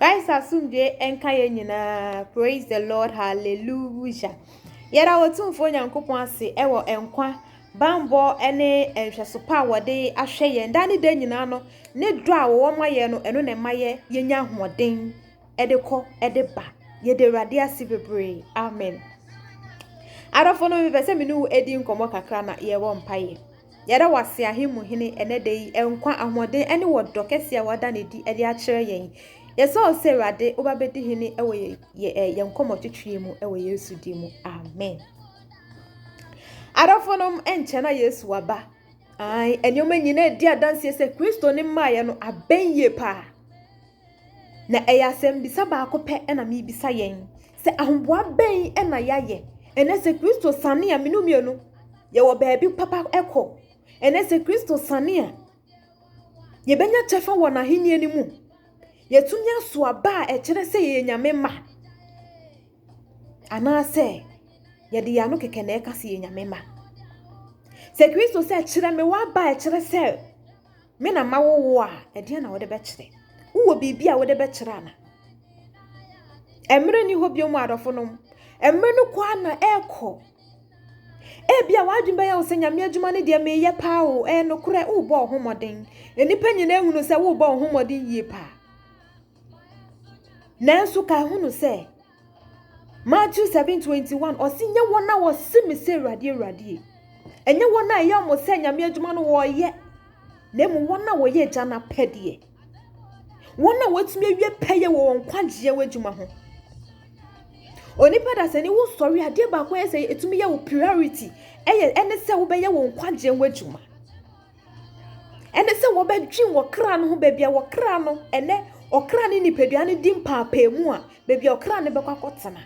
Christ asumdwe enka ye nyina. Praise the Lord. Hallelujah. Yera wotumfo nyankopon ase ewo enkwa bambo ene enhwesopa wode ahwe ye ndane da nyina no ne do a wo maye no eno ne maye yenya hoden edekọ edeba yede rade ase bebre. Amen. Arafo no me pese me nu edi nkomo kakra na ye wo mpaye. Yera wase ahemu hene ene dei enkwa ahoden ene wodo kese a wada ne di ede a kire yen. Yeso se rade obabedi hene ewo ye nkomo twetwe mu ewo Yesu di mu. Amen. Arafonom enche na Yesu waba. Ai enyoma nyina edi adanse se Kristo ne maaye no abenye pa. Na eyasem bisa ba akopɛ na me bisa yen. Se ahomboa ben na yaye. Ene se Kristo sane a menumie no ye wo baabi papa ekɔ. Ene se Kristo sane a ye benya chefa wɔ na henie ni mu. Yetunya so aba a ekire se ye nyame ma. Ana se ye de ya no keke na eka se ye nyame ma. Se Kristo se ekire me wa ba ekire se me na mawo a ede na wo de be kire. Wo bibi a wo de be kire ana. Emre ni hobio mu adofo no. Emre no kwa na ekọ. Bia wadwun be ya wo se nyame adwuma ne de me ye pa o no kure wo bo homoden. Enipa nyina ehunu se wo bo homoden yie pa. Nansu ka hunu se Matthew 7:21 osinye wona wo simi se rade enye wona ye mo se nyame adwuma no wo ye na mu wona wo ye jana pede wona watumi awie peye wo nkwagie wadwuma ho onipa da se ni wo sori ade ba ko ese etumi ye wo priority ene se wo be ye wo nkwagie wadwuma ene se wo be dwin wo kra no ho ba bia wo kra no ene okra ni nipadua ne di mpapa mu a bebi okra ne bekwakotena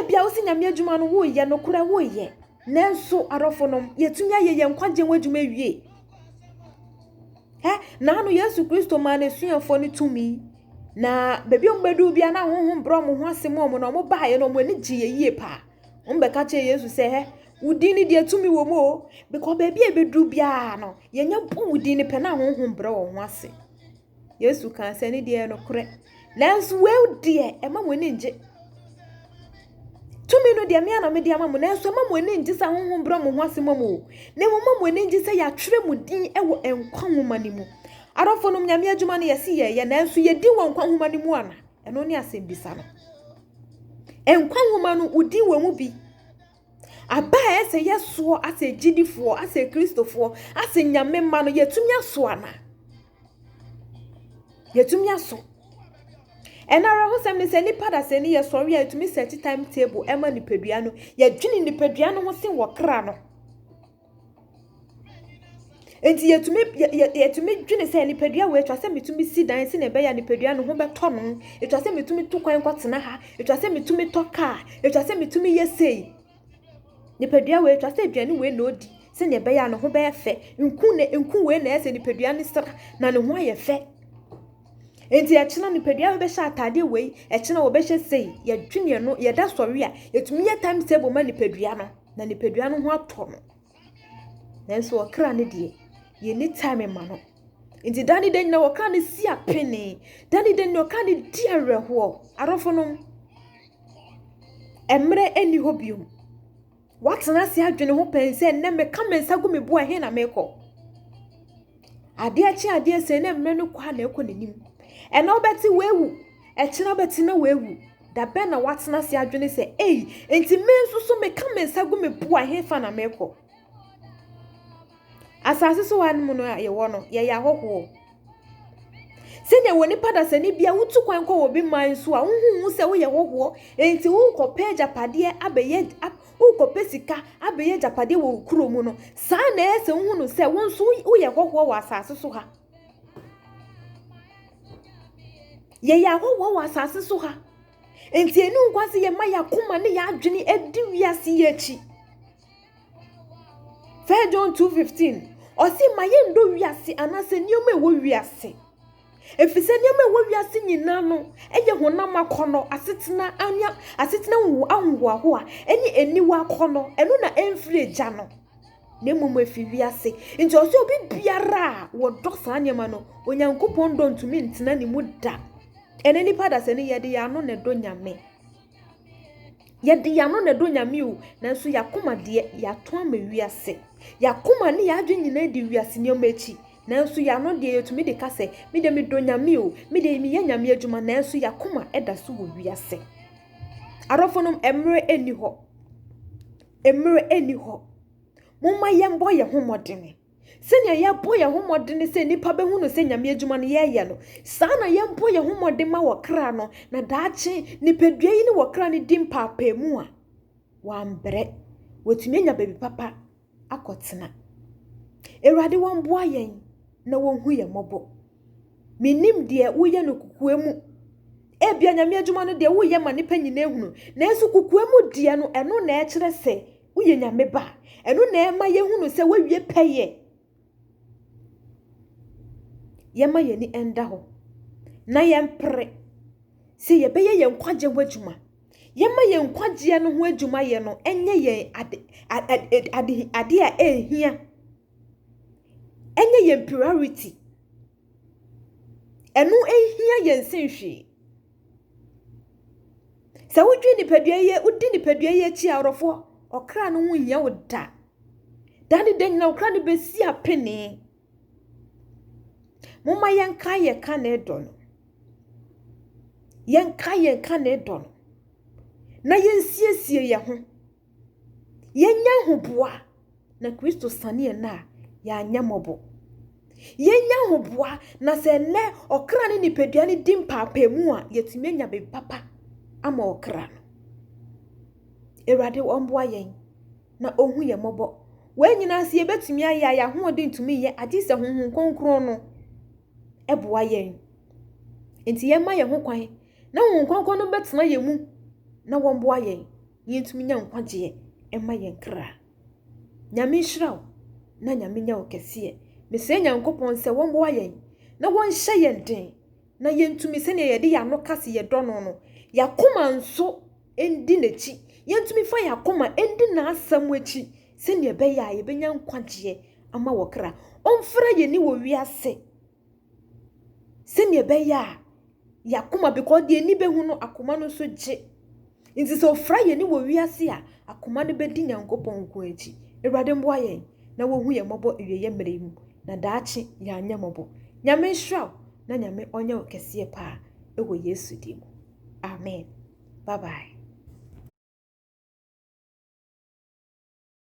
bia wo si nyame adwuma no wo ye no kura wo ye nanso arofo no yetumi aye nkwaje wadwuma wie na no Yesu Kristo ma na suafo ne tumi na bebi ombedu bia na honhom bro mo ho asem mo no mo ba ye no mo ani gye yie pa ombeka che Yesu se udini de tumi wo mo because bebi ebedu bia no yenya bu udini pe na honhom bro wo ho ase Yesu kan se ne de no kure nanso we de ema mo ani nje tumi no de me ana me de ama mo nanso ema mo ani nje sa honhom bro mo ho ase mo na mo mo ani nje sa ya twere mo din ewo enkwa homa ni mu arofo no nyame adwuma no yesi ye nanso ye di wo nkwa homa ni mu ana eno ne asem bisa no enkwa homa no udi wo mu bi aba ese yeso ase gidifo ase kristofo ase nyame ma no yetumi aso ana yetumi aso enara ho sem ne se ni pada se ni yesori yetumi set time table ema ni pedua no yedwini ni pedua no ho se wo kra no enti yetumi dwini se ni pedua we etwa se metumi si dan se ne be ya ni pedua no ho beto no etwa se metumi to kwan kwatena ha etwa se metumi to car etwa se metumi yesei nipadua we twa se aduane we na odi se ne be ya no ho be efe nku we na ese nipadua ne sra na ne ho aye fe enti ya kina nipadua we be sha atade we kina wo be hye sei ya dwene no ya da sori a yetumi ya time table ma nipadua no na nipadua no ho ato no nanso okra ne de ye ni time ma no enti dani den na okra ne si apene dani den no okra ne di areho arofo no emre eni hobium watena si adwene ho pense ne me ka mensa gu me bo ahe na meko ade achi ade se ne mre no kwa na ekọ nanim ena obeti wewu echina obeti na wewu da be na watena si adwene se enti mensu so me ka mensa gu me bo ahe fa na meko asase so wan mu no ye wo no ye ya hoho se ne woni pada se ne bia wutu kwan ko obi man so a hunhu se wo ye hoho enti wo ko page apade abeye ukope sika abeye japade wo kuro mu no sa na ese hunu se wonso uye hoho wa asase so ha ye ya hoho wa asase so ha enti enu nkwase ye maya kuma ne ya adwene edi wiase ye chi 1 John 2:15 osi maye ndo wiase anase nioma ewo wiase efise nioma ewo wiase nyina no eye honam akono asetena wu anwo ho a eni eniwa akono enu na enfire gya no ne mmom afi wiase nti ɔsɛ obi biara wo dɔ saa nyema no onyankopɔn dɔ ntumi ntena ne mu da ene nipa da se ne yɛde yano ne dɔ nyame yɛde yano ne dɔ nyame o nanso yakoma de yato ama wiase yakoma ne yadwe nyina di wiase nyoma echi nanso yano de yetumi de kase me de me dɔ nyame o me de me yɛ nyame adwuma nanso yakoma eda so wo wiase arofonom emre eni hɔ mumma yɛmbɔ yɛ homɔdene sɛnea yɛbɔ yɛ homɔdene sɛ nipa behu no sɛ nyame adwuma no yɛyɛ no saa na yɛmbɔ yɛ homɔdene ma wɔ kra no na daakye nipadua yi ne wɔ kra no di mpaapaa mu a wambrɛ watumi anya baby papa akɔtena Ewurade wɔmboa yɛn na wɔnhu yɛ mmɔbɔ minim deɛ woyɛ no kukua mu ebia nyame adwuma no deɛ woyɛ ma nipa nyina ehunu na enso kukua mu deɛ no ɛno na ɛkyerɛ sɛ woyɛ nyame ba ɛno na ɛma yɛhunu sɛ wawie pɛyɛ yɛma yɛni enda hɔ na yɛmpere sɛ yɛbɛyɛ yɛn kwagye ho adwuma yɛma yɛn kwagye no ho adwuma yɛ no ɛnyɛ yɛn ade a ehia ɛnyɛ yɛn priority ɛno ehia yɛn senhwe sɛ wodwi nipadua yɛ udi nipadua yɛ chi arofo okra no ho hia wo da dani den na okra no besi apene moma yenka ye ka na edo no yenka ye ka na edo no na yensiesie ye ho yenya hoboa na Kristo sane na ya anyamobo yenya hoboa na se ne okra ne nipadua ne dim papa mu a yetumi anya be papa ama okra no Ewurade omboa yen na ohu ye mobo we nyina se yebetumi aya ya ho odi ntumi ye ade se honhon konkron no eboa yen enti ye ma ye ho kwan na honhon konkron no betena ye mu na womboa yen ye ntumi nya nkwagye ema yen kra nyame hiraw na nyame nya okese me se nyankopon se womboa yen na wonhye yen den na ye ntumi se ne ye de ya no kase ye dɔ no no yakoma nso endi n'echi yentumi fa yakoma endi na asam echi se ne be ya ye benya nkwagye ama wokra omfra ye ni wo wiase se ne be ya yakoma because de ni behu no akoma no so gye nti so fra ye ni wo wiase a akoma no be di nyankopɔn ko echi Ewurade mboa ye na wo hu ye mɔbɔ ewiye mmere mu na daachi ya anya mɔbɔ nyame hraw na nyame onya okese pa ewo Yesu dim amen bye bye